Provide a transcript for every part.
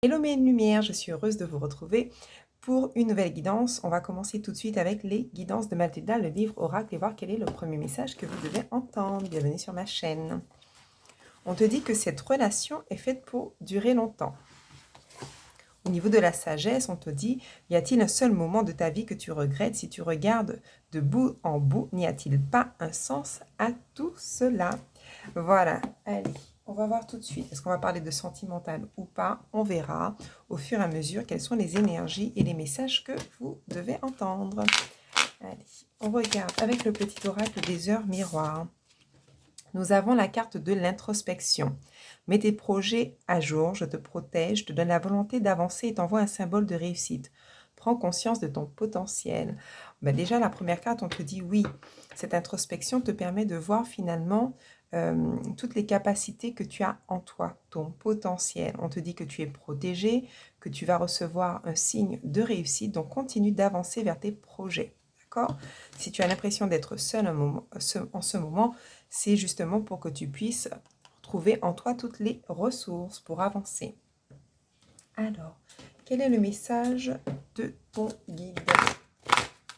Hello mes lumières, je suis heureuse de vous retrouver pour une nouvelle guidance. On va commencer tout de suite avec les guidances de Mathilda, le livre Oracle, et voir quel est le premier message que vous devez entendre. Bienvenue sur ma chaîne. On te dit que cette relation est faite pour durer longtemps. Au niveau de la sagesse, on te dit, y a-t-il un seul moment de ta vie que tu regrettes? Si tu regardes de bout en bout, n'y a-t-il pas un sens à tout cela? Voilà, allez. On va voir tout de suite. Est-ce qu'on va parler de sentimental ou pas? On verra au fur et à mesure quelles sont les énergies et les messages que vous devez entendre. Allez, on regarde avec le petit oracle des heures miroirs. Nous avons la carte de l'introspection. Mets tes projets à jour, je te protège, je te donne la volonté d'avancer et t'envoie un symbole de réussite. Prends conscience de ton potentiel. Déjà, la première carte, on te dit oui. Cette introspection te permet de voir finalement toutes les capacités que tu as en toi, ton potentiel. On te dit que tu es protégé, que tu vas recevoir un signe de réussite, donc continue d'avancer vers tes projets. D'accord? Si tu as l'impression d'être seul en ce moment, c'est justement pour que tu puisses trouver en toi toutes les ressources pour avancer. Alors, quel est le message de ton guide?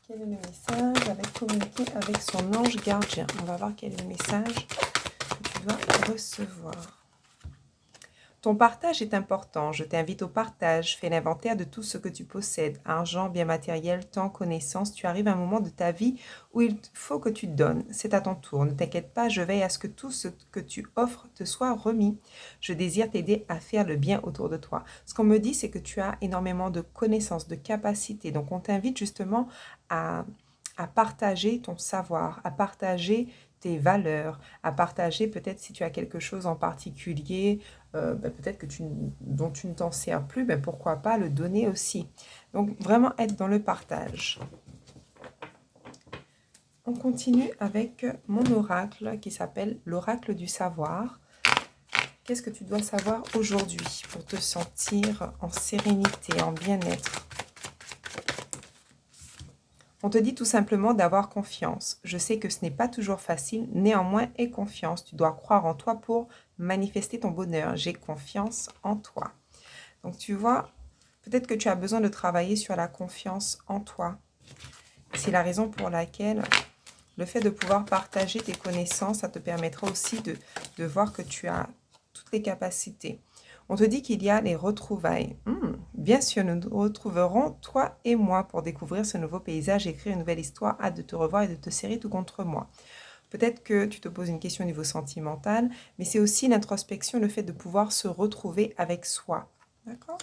Quel est le message avec communiquer avec son ange gardien? On va voir quel est le message que tu dois recevoir. Ton partage est important. Je t'invite au partage. Fais l'inventaire de tout ce que tu possèdes. Argent, biens matériels, temps, connaissances. Tu arrives à un moment de ta vie où il faut que tu donnes. C'est à ton tour. Ne t'inquiète pas, je veille à ce que tout ce que tu offres te soit remis. Je désire t'aider à faire le bien autour de toi. Ce qu'on me dit, c'est que tu as énormément de connaissances, de capacités. Donc, on t'invite justement à partager ton savoir, à partager tes valeurs, à partager peut-être si tu as quelque chose en particulier, peut-être que dont tu ne t'en sers plus, pourquoi pas le donner aussi. Donc vraiment être dans le partage. On continue avec mon oracle qui s'appelle l'oracle du savoir. Qu'est-ce que tu dois savoir aujourd'hui pour te sentir en sérénité, en bien-être? On te dit tout simplement d'avoir confiance. Je sais que ce n'est pas toujours facile, néanmoins aie confiance. Tu dois croire en toi pour manifester ton bonheur. J'ai confiance en toi. Donc tu vois, peut-être que tu as besoin de travailler sur la confiance en toi. C'est la raison pour laquelle le fait de pouvoir partager tes connaissances, ça te permettra aussi de voir que tu as toutes les capacités. On te dit qu'il y a les retrouvailles. Bien sûr, nous nous retrouverons, toi et moi, pour découvrir ce nouveau paysage, écrire une nouvelle histoire, hâte de te revoir et de te serrer tout contre moi. Peut-être que tu te poses une question au niveau sentimental, mais c'est aussi l'introspection, le fait de pouvoir se retrouver avec soi. D'accord?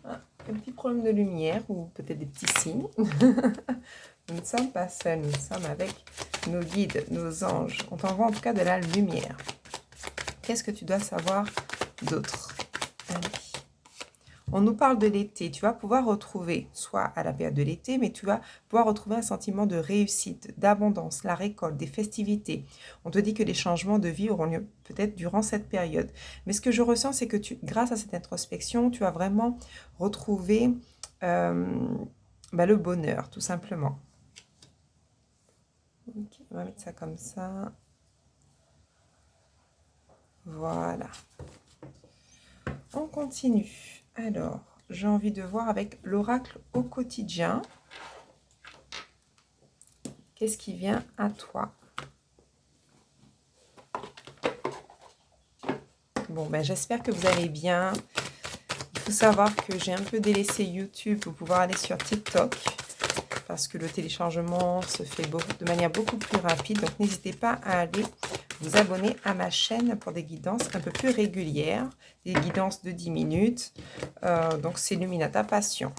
Un petit problème de lumière ou peut-être des petits signes. Nous ne sommes pas seuls, nous sommes avec nos guides, nos anges. On t'envoie en tout cas de la lumière. Qu'est-ce que tu dois savoir d'autre? Allez. On nous parle de l'été. Tu vas pouvoir retrouver, soit à la période de l'été, mais tu vas pouvoir retrouver un sentiment de réussite, d'abondance, la récolte, des festivités. On te dit que les changements de vie auront lieu peut-être durant cette période. Mais ce que je ressens, c'est que grâce à cette introspection, tu vas vraiment retrouver le bonheur, tout simplement. Okay, on va mettre ça comme ça. Voilà. On continue. Alors, j'ai envie de voir avec l'oracle au quotidien. Qu'est-ce qui vient à toi? Bon, j'espère que vous allez bien. Il faut savoir que j'ai un peu délaissé YouTube pour pouvoir aller sur TikTok parce que le téléchargement se fait de manière beaucoup plus rapide. Donc, n'hésitez pas à aller vous abonner à ma chaîne pour des guidances un peu plus régulières, des guidances de 10 minutes. Donc, c'est Luminata Passion.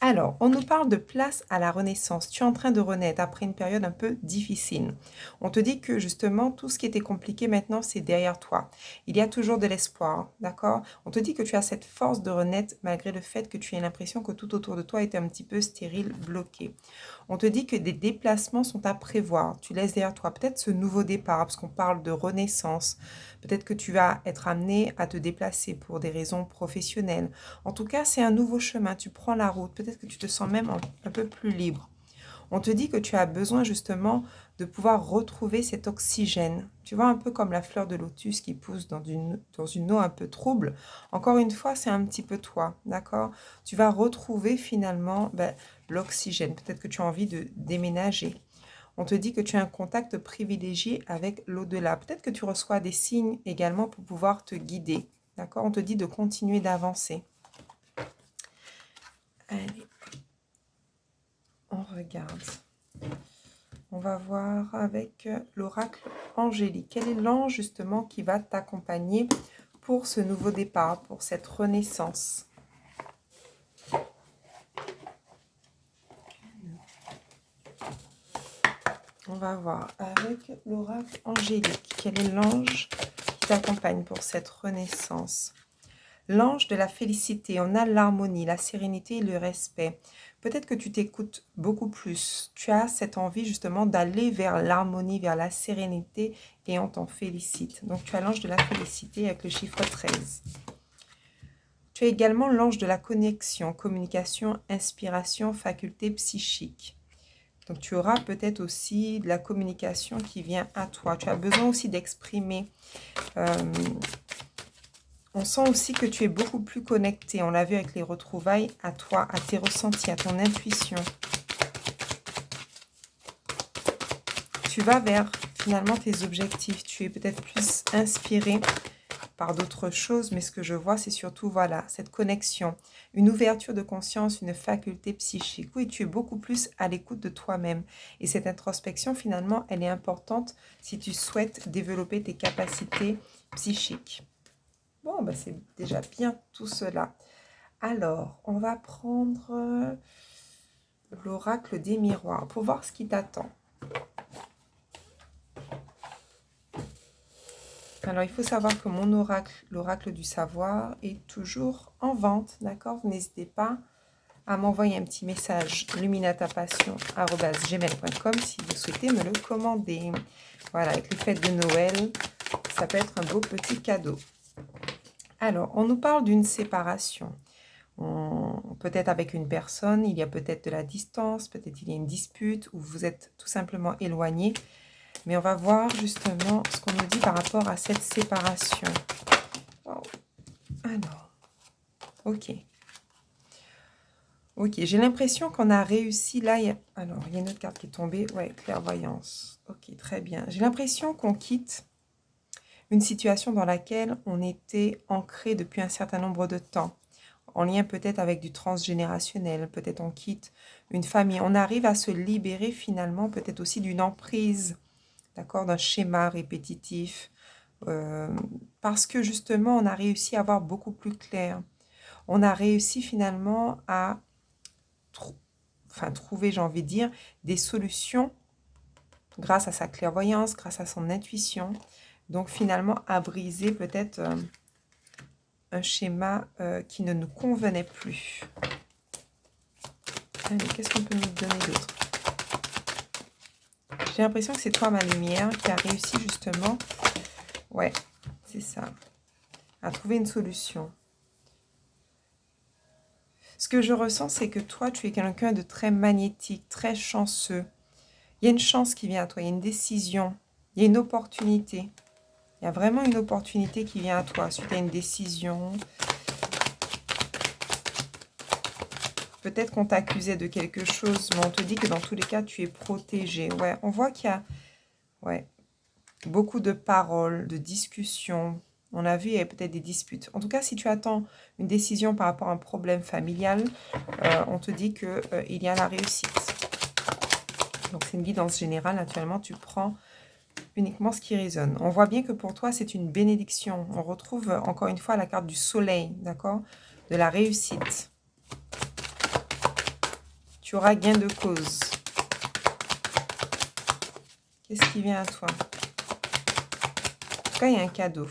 Alors, on nous parle de place à la renaissance. Tu es en train de renaître après une période un peu difficile. On te dit que justement, tout ce qui était compliqué maintenant, c'est derrière toi. Il y a toujours de l'espoir, d'accord? On te dit que tu as cette force de renaître malgré le fait que tu aies l'impression que tout autour de toi est un petit peu stérile, bloqué. On te dit que des déplacements sont à prévoir. Tu laisses derrière toi peut-être ce nouveau départ, parce qu'on parle de renaissance. Peut-être que tu vas être amené à te déplacer pour des raisons professionnelles. En tout cas, c'est un nouveau chemin. Tu prends la route. Peut-être que tu te sens même un peu plus libre. On te dit que tu as besoin justement de pouvoir retrouver cet oxygène. Tu vois, un peu comme la fleur de lotus qui pousse dans une eau un peu trouble. Encore une fois, c'est un petit peu toi, d'accord? Tu vas retrouver finalement l'oxygène. Peut-être que tu as envie de déménager. On te dit que tu as un contact privilégié avec l'au-delà. Peut-être que tu reçois des signes également pour pouvoir te guider, d'accord? On te dit de continuer d'avancer. Allez, on regarde. On va voir avec l'oracle angélique. Quel est l'ange justement qui va t'accompagner pour ce nouveau départ, pour cette renaissance? On va voir avec l'oracle angélique. Quel est l'ange qui t'accompagne pour cette renaissance? L'ange de la félicité, on a l'harmonie, la sérénité et le respect. Peut-être que tu t'écoutes beaucoup plus. Tu as cette envie justement d'aller vers l'harmonie, vers la sérénité et on t'en félicite. Donc tu as l'ange de la félicité avec le chiffre 13. Tu as également l'ange de la connexion, communication, inspiration, faculté psychique. Donc tu auras peut-être aussi de la communication qui vient à toi. Tu as besoin aussi d'exprimer. On sent aussi que tu es beaucoup plus connecté. On l'a vu avec les retrouvailles à toi, à tes ressentis, à ton intuition. Tu vas vers finalement tes objectifs. Tu es peut-être plus inspiré par d'autres choses, mais ce que je vois, c'est surtout, voilà, cette connexion, une ouverture de conscience, une faculté psychique. Oui, tu es beaucoup plus à l'écoute de toi-même. Et cette introspection, finalement, elle est importante si tu souhaites développer tes capacités psychiques. Bon, ben c'est déjà bien tout cela. Alors, on va prendre l'oracle des miroirs pour voir ce qui t'attend. Alors, il faut savoir que mon oracle, l'oracle du savoir, est toujours en vente, d'accord? N'hésitez pas à m'envoyer un petit message luminatapassion@gmail.com si vous souhaitez me le commander. Voilà, avec les fêtes de Noël, ça peut être un beau petit cadeau. Alors, on nous parle d'une séparation. Peut-être avec une personne, il y a peut-être de la distance, peut-être il y a une dispute ou vous êtes tout simplement éloigné. Mais on va voir justement ce qu'on nous dit par rapport à cette séparation. Wow. Alors, ok. Ok, j'ai l'impression qu'on a réussi. Là, alors, il y a une autre carte qui est tombée. Ouais, clairvoyance. Ok, très bien. J'ai l'impression qu'on quitte une situation dans laquelle on était ancré depuis un certain nombre de temps. En lien peut-être avec du transgénérationnel, peut-être on quitte une famille. On arrive à se libérer finalement peut-être aussi d'une emprise, d'accord, d'un schéma répétitif, parce que justement on a réussi à voir beaucoup plus clair. On a réussi finalement à trouver, j'ai envie de dire, des solutions grâce à sa clairvoyance, grâce à son intuition. Donc finalement à briser peut-être un schéma qui ne nous convenait plus. Allez, qu'est-ce qu'on peut nous donner d'autre? J'ai l'impression que c'est toi, ma lumière, qui a réussi justement, ouais, c'est ça, à trouver une solution. Ce que je ressens, c'est que toi, tu es quelqu'un de très magnétique, très chanceux. Il y a une chance qui vient à toi, il y a une décision, il y a une opportunité. Il y a vraiment une opportunité qui vient à toi suite à une décision. Peut-être qu'on t'accusait de quelque chose, mais on te dit que dans tous les cas, tu es protégé. Ouais, on voit qu'il y a beaucoup de paroles, de discussions. On a vu, il y a peut-être des disputes. En tout cas, si tu attends une décision par rapport à un problème familial, on te dit qu'il y a la réussite. Donc, c'est une guidance générale. Naturellement, tu prends uniquement ce qui résonne. On voit bien que pour toi, c'est une bénédiction. On retrouve encore une fois la carte du soleil, d'accord? De la réussite. Tu auras gain de cause. Qu'est-ce qui vient à toi? En tout cas, il y a un cadeau.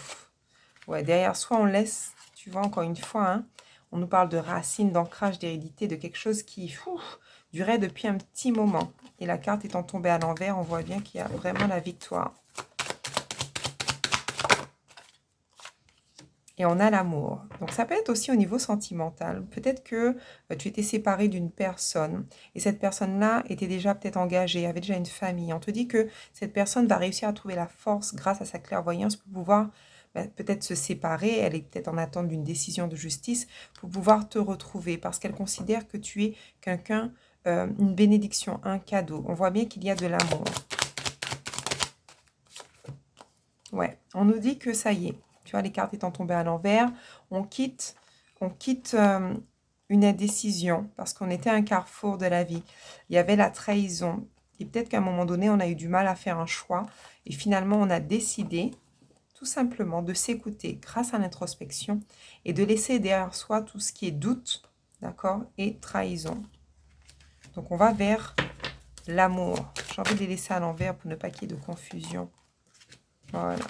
Ouais, derrière soi, on laisse, tu vois, encore une fois, hein, on nous parle de racines, d'ancrage, d'hérédité, de quelque chose qui durait depuis un petit moment. Et la carte étant tombée à l'envers, on voit bien qu'il y a vraiment la victoire. Et on a l'amour. Donc, ça peut être aussi au niveau sentimental. Peut-être que tu étais séparé d'une personne et cette personne-là était déjà peut-être engagée, avait déjà une famille. On te dit que cette personne va réussir à trouver la force grâce à sa clairvoyance pour pouvoir peut-être se séparer. Elle est peut-être en attente d'une décision de justice pour pouvoir te retrouver parce qu'elle considère que tu es quelqu'un, une bénédiction, un cadeau. On voit bien qu'il y a de l'amour. Ouais, on nous dit que ça y est. Tu vois, les cartes étant tombées à l'envers, on quitte une indécision parce qu'on était à un carrefour de la vie. Il y avait la trahison. Et peut-être qu'à un moment donné, on a eu du mal à faire un choix. Et finalement, on a décidé tout simplement de s'écouter grâce à l'introspection et de laisser derrière soi tout ce qui est doute, d'accord, et trahison. Donc, on va vers l'amour. J'ai envie de les laisser à l'envers pour ne pas qu'il y ait de confusion. Voilà.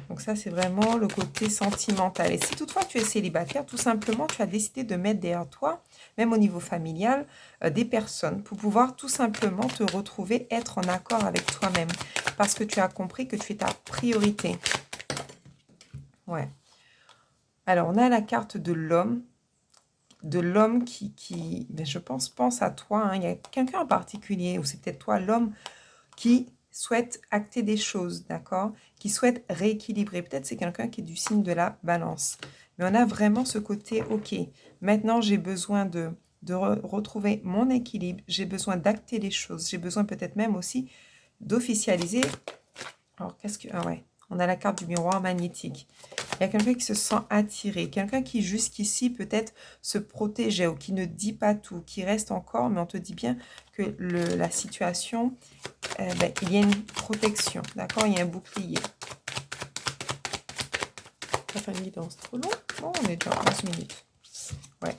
Donc ça, c'est vraiment le côté sentimental. Et si toutefois tu es célibataire, tout simplement, tu as décidé de mettre derrière toi, même au niveau familial, des personnes pour pouvoir tout simplement te retrouver, être en accord avec toi-même. Parce que tu as compris que tu es ta priorité. Ouais. Alors, on a la carte de l'homme. De l'homme qui ben, je pense à toi. Hein. Il y a quelqu'un en particulier, ou c'est peut-être toi, l'homme, qui souhaite acter des choses, d'accord? Qui souhaite rééquilibrer. Peut-être c'est quelqu'un qui est du signe de la balance. Mais on a vraiment ce côté, ok, maintenant j'ai besoin de retrouver mon équilibre. J'ai besoin d'acter les choses. J'ai besoin peut-être même aussi d'officialiser. Alors, qu'est-ce que... Ah ouais, on a la carte du miroir magnétique. Il y a quelqu'un qui se sent attiré, quelqu'un qui jusqu'ici peut-être se protégeait ou qui ne dit pas tout, qui reste encore, mais on te dit bien que la situation, il y a une protection, d'accord? Il y a un bouclier. Ça fait une guidance trop long. Oh, on est déjà à 11 minutes. Ouais.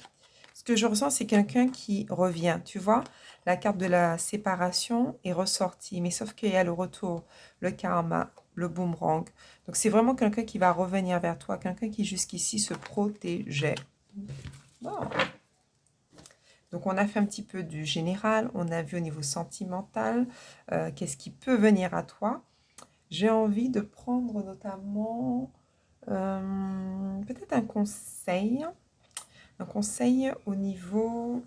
Ce que je ressens, c'est quelqu'un qui revient. Tu vois, la carte de la séparation est ressortie, mais sauf qu'il y a le retour, le karma, le boomerang. Donc, c'est vraiment quelqu'un qui va revenir vers toi, quelqu'un qui jusqu'ici se protégeait. Bon. Donc, on a fait un petit peu du général, on a vu au niveau sentimental, qu'est-ce qui peut venir à toi. J'ai envie de prendre notamment peut-être un conseil au niveau...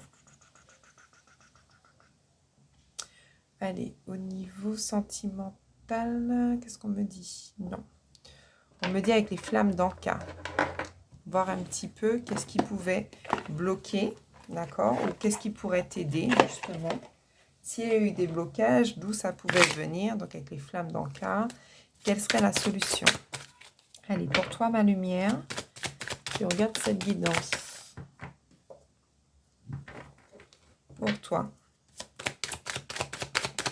Allez, au niveau sentimental, qu'est-ce qu'on me dit? Non. On me dit avec les flammes d'Anka. Voir un petit peu qu'est-ce qui pouvait bloquer, d'accord? Ou qu'est-ce qui pourrait t'aider, justement. S'il y a eu des blocages, d'où ça pouvait venir. Donc, avec les flammes d'Anka, quelle serait la solution? Allez, pour toi, ma lumière, tu regardes cette guidance. Pour toi.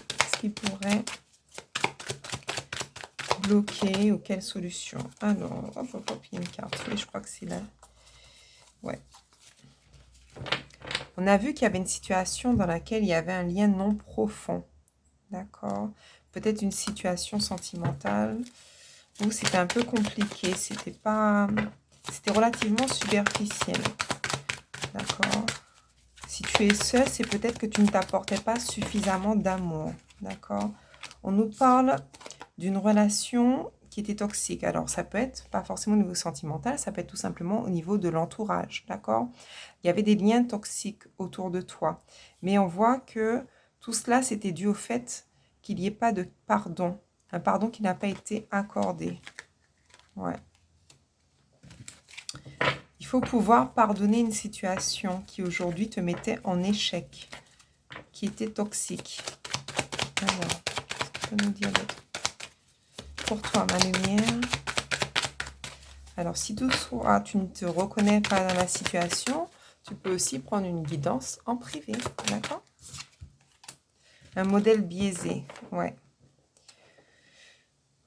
Qu'est-ce qui pourrait bloquer ou quelle solution? Alors, hop, il y a une carte. Oui, je crois que c'est là. Ouais. On a vu qu'il y avait une situation dans laquelle il y avait un lien non profond. D'accord? Peut-être une situation sentimentale où c'était un peu compliqué. C'était relativement superficiel. D'accord? Si tu es seul, c'est peut-être que tu ne t'apportais pas suffisamment d'amour. D'accord? On nous parle d'une relation qui était toxique. Alors, ça peut être pas forcément au niveau sentimental, ça peut être tout simplement au niveau de l'entourage, d'accord? Il y avait des liens toxiques autour de toi. Mais on voit que tout cela, c'était dû au fait qu'il n'y ait pas de pardon. Un pardon qui n'a pas été accordé. Ouais. Il faut pouvoir pardonner une situation qui aujourd'hui te mettait en échec, qui était toxique. Alors, qu'est-ce que nous dire d'autre? Pour toi, ma lumière. Alors, si toutefois tu ne te reconnais pas dans la situation, tu peux aussi prendre une guidance en privé, d'accord? Un modèle biaisé, ouais.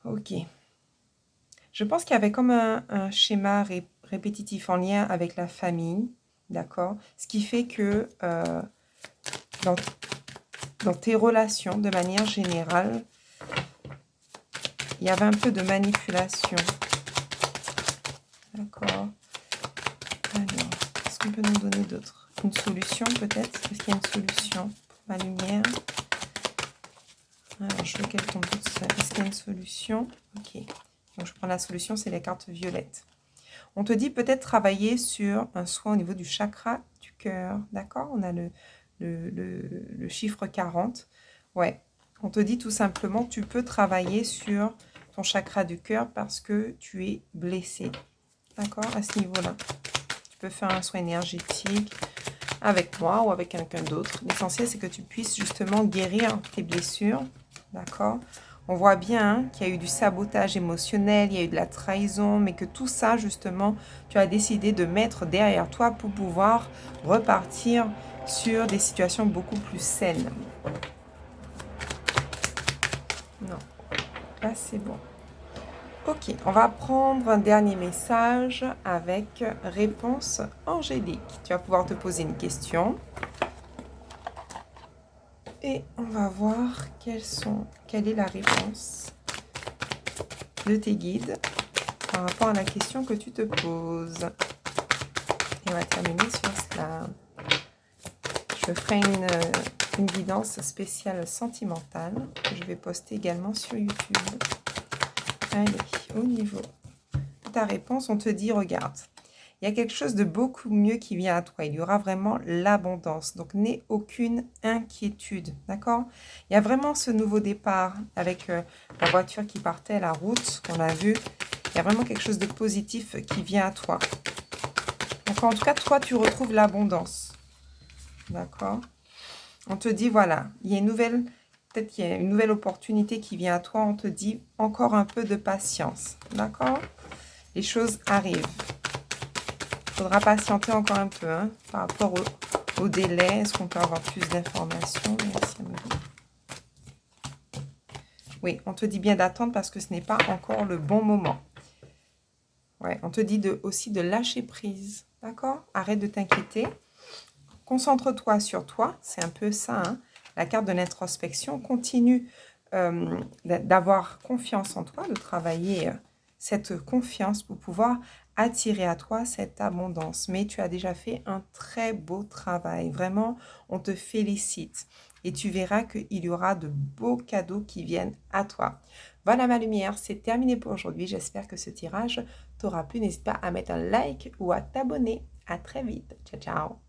Ok. Je pense qu'il y avait comme un schéma répétitif en lien avec la famille, d'accord? Ce qui fait que dans tes relations, de manière générale, il y avait un peu de manipulation. D'accord. Alors, qu'est-ce qu'on peut nous donner d'autre? Une solution peut-être? Est-ce qu'il y a une solution pour ma lumière? Alors, je veux qu'elle tombe toute seule. Est-ce qu'il y a une solution? Ok. Donc, je prends la solution, c'est les cartes violettes. On te dit peut-être travailler sur un soin au niveau du chakra du cœur. D'accord? On a le chiffre 40. Ouais. On te dit tout simplement, tu peux travailler sur ton chakra du cœur parce que tu es blessé. D'accord? À ce niveau-là. Tu peux faire un soin énergétique avec moi ou avec quelqu'un d'autre. L'essentiel, c'est que tu puisses justement guérir tes blessures. D'accord? On voit bien hein, qu'il y a eu du sabotage émotionnel, il y a eu de la trahison, mais que tout ça, justement, tu as décidé de mettre derrière toi pour pouvoir repartir sur des situations beaucoup plus saines. Non, là c'est bon. Ok, on va prendre un dernier message avec réponse angélique. Tu vas pouvoir te poser une question. Et on va voir quelle est la réponse de tes guides par rapport à la question que tu te poses. Et on va terminer sur cela. Je ferai une guidance spéciale sentimentale que je vais poster également sur YouTube. Allez, au niveau de ta réponse, on te dit, regarde, il y a quelque chose de beaucoup mieux qui vient à toi. Il y aura vraiment l'abondance. Donc, n'aie aucune inquiétude, d'accord? Il y a vraiment ce nouveau départ avec la voiture qui partait, la route qu'on a vue. Il y a vraiment quelque chose de positif qui vient à toi. D'accord? En tout cas, toi, tu retrouves l'abondance. D'accord? On te dit, voilà, il y a une nouvelle... Peut-être qu'il y a une nouvelle opportunité qui vient à toi. On te dit encore un peu de patience. D'accord? Les choses arrivent. Il faudra patienter encore un peu hein, par rapport au délai. Est-ce qu'on peut avoir plus d'informations? Merci Amélie. Oui, on te dit bien d'attendre parce que ce n'est pas encore le bon moment. Ouais, on te dit aussi de lâcher prise. D'accord? Arrête de t'inquiéter. Concentre-toi sur toi. C'est un peu ça, hein, la carte de l'introspection. Continue d'avoir confiance en toi, de travailler cette confiance pour pouvoir attirer à toi cette abondance. Mais tu as déjà fait un très beau travail. Vraiment, on te félicite. Et tu verras qu'il y aura de beaux cadeaux qui viennent à toi. Voilà ma lumière, c'est terminé pour aujourd'hui. J'espère que ce tirage t'aura plu. N'hésite pas à mettre un like ou à t'abonner. À très vite. Ciao, ciao.